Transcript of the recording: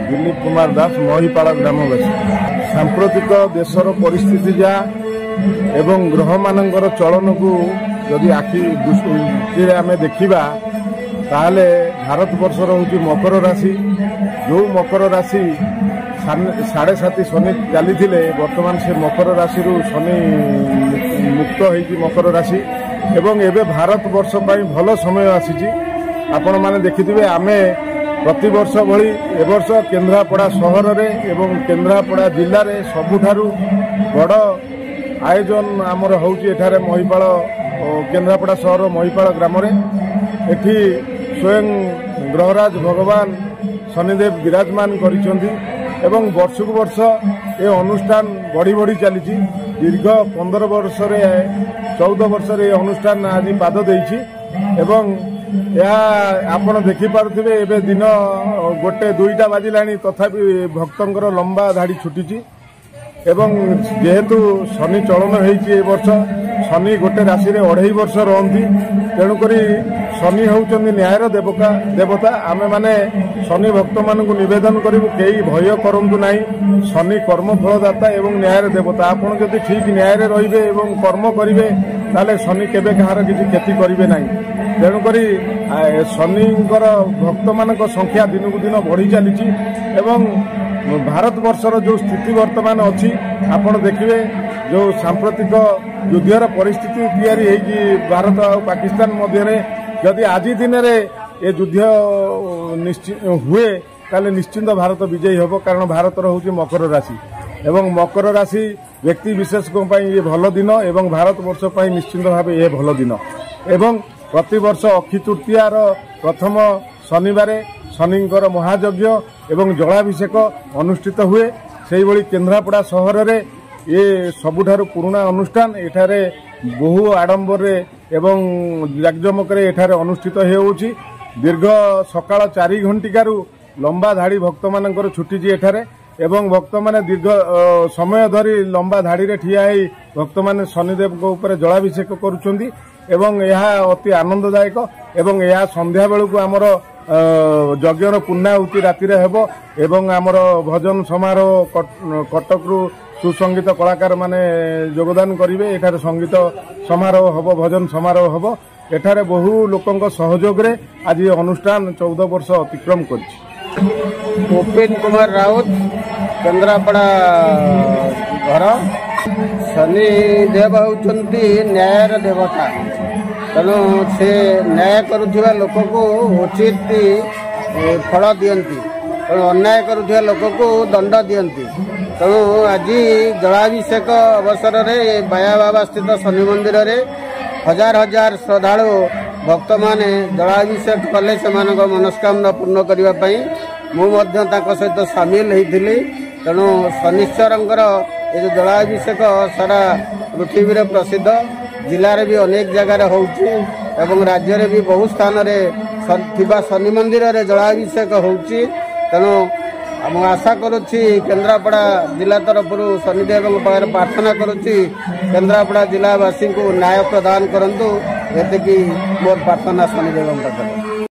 दिलीप कुमार दास महिपाल ग्रामवासी सांप्रतिक देशर परिस्थिति जा एवं ग्रह मानकर चलन को जदि आखि दृष्टि आम देखा ताहले भारत वर्षर हूँ मकर राशि जो मकर राशि 7.5 शनि चली बर्तमान से मकर राशि शनि मुक्त होगी मकर राशि एवं एवं भारत वर्ष भल समय आसी आपण मैंने देखिथे आमे प्रति वर्ष भली एवर्ष केन्द्रापड़ा सहर रे एवं केन्द्रापड़ा जिले में सबुठारु बड़ आयोजन आमर होउची एठारे महिपाल केन्द्रापड़ा सहर महिपाल ग्राम रे एठी स्वयं ग्रहराज भगवान शनिदेव विराजमान करिसेंती एवं वर्षक वर्ष ए अनुष्ठान बढ़ी बढ़ी चली दीर्घ 15 वर्ष 14 वर्ष ए अनुष्ठान आज पाद देइछि एवं आपण देखिपे एवं दिन 1-2टा बाजिलानी तथापि भक्तंकर लंबा धाड़ी छुटी एवं जेहेतु शनि चलन होइछि ए वर्ष शनि गोटे राशि रे 2.5 वर्ष रहंती तेणुक शनि होउचंदी न्यायर देवता आमे माने शनि भक्त मानकु निवेदन करिबु केही भय करंतु नाही शनि कर्म फलदाता एवं न्यायर देवता आपण जदि ठीक न्याय रे रहिबे एवं कर्म करिवे ताले शनि केबे कहार किछि क्षति करिवे नाही तेणुक शनिंकर भक्त मान संख्या दिन को दिन बढ़ी चली एवं भारत वर्षर जो स्थिति वर्तमान अच्छी आपण देखिए जो सांप्रतिक युद्धर परिस्थिति तैयारी होगी भारत और पाकिस्तान मध्य जदि आज दिन में ये युद्ध हुए ताले निश्चिंत भारत विजयी होब कारण भारत हूँ मकर राशि एवं मकर राशि व्यक्ति विशेष ये भल दिन एवं भारत वर्ष निश्चिंत भाव ये भल दिन एवं प्रति वर्ष अक्षी तृतीयार प्रथम शनिवार शनिंकर महायज्ञ एवं जलाभिषेक अनुष्ठित हुए से भली केन्द्रापड़ा सहर रे ये सबुठारु पुराना अनुष्ठान एठारे बहु आडंबर एवं जाकजमक एठारे अनुष्ठित होउछि दीर्घ सकाळ 4 घंटिकारु लंबा धाड़ी भक्त मानकर छुटी एठारे एवं भक्त माने दीर्घ समय धरी लंबा धाड़ी रे ठिया होई भक्त माने शनिदेव को ऊपर जलाभिषेक करूछंदी एवं यह अति आनंददायक एवं यह संध्या बेलू आमर यज्ञर पूर्णाहुति राति हेबो एवं आमर भजन समारोह कटक रु सुसंगीत कलाकार माने योगदान करिवे एठारे संगीत समारोह हबो भजन समारोह हबो एठारे बहु लोकंक सहयोग रे आज अनुष्ठान 14 वर्ष अतिक्रम करछि। उपेन कुमार राउत केन्द्रापड़ा घर शनि देव होउछंती न्यायर देवता तेणु से न्याय करुवा लोक को उचित फल दियंती तेणु अन्याय करुवा लोक को दंड दियंती तेणु आज जलाभिषेक अवसर रे बाया बाबा स्थित शनि मंदिर रे हजार हजार श्रद्धालु भक्त माने जलाभिषेक कले से मनस्कामना पूर्ण करने मुझे सहित सामिल होती तेणु शनिश्चरंकर ये जो जलाभिषेक सारा पृथ्वी रे प्रसिद्ध जिले में भी अनेक जगार होउछि एवं राज्य रे भी बहु स्थान रे थिबा शनि मंदिर रे जलाभिषेक होउछि तेणु हम आशा करुछि केन्द्रापड़ा जिला तरफ शनिदेव प्रार्थना करुछि केन्द्रापड़ा जिलावासी को न्याय प्रदान करंतु एतिकी मोर प्रार्थना शनिदेव पाखरे।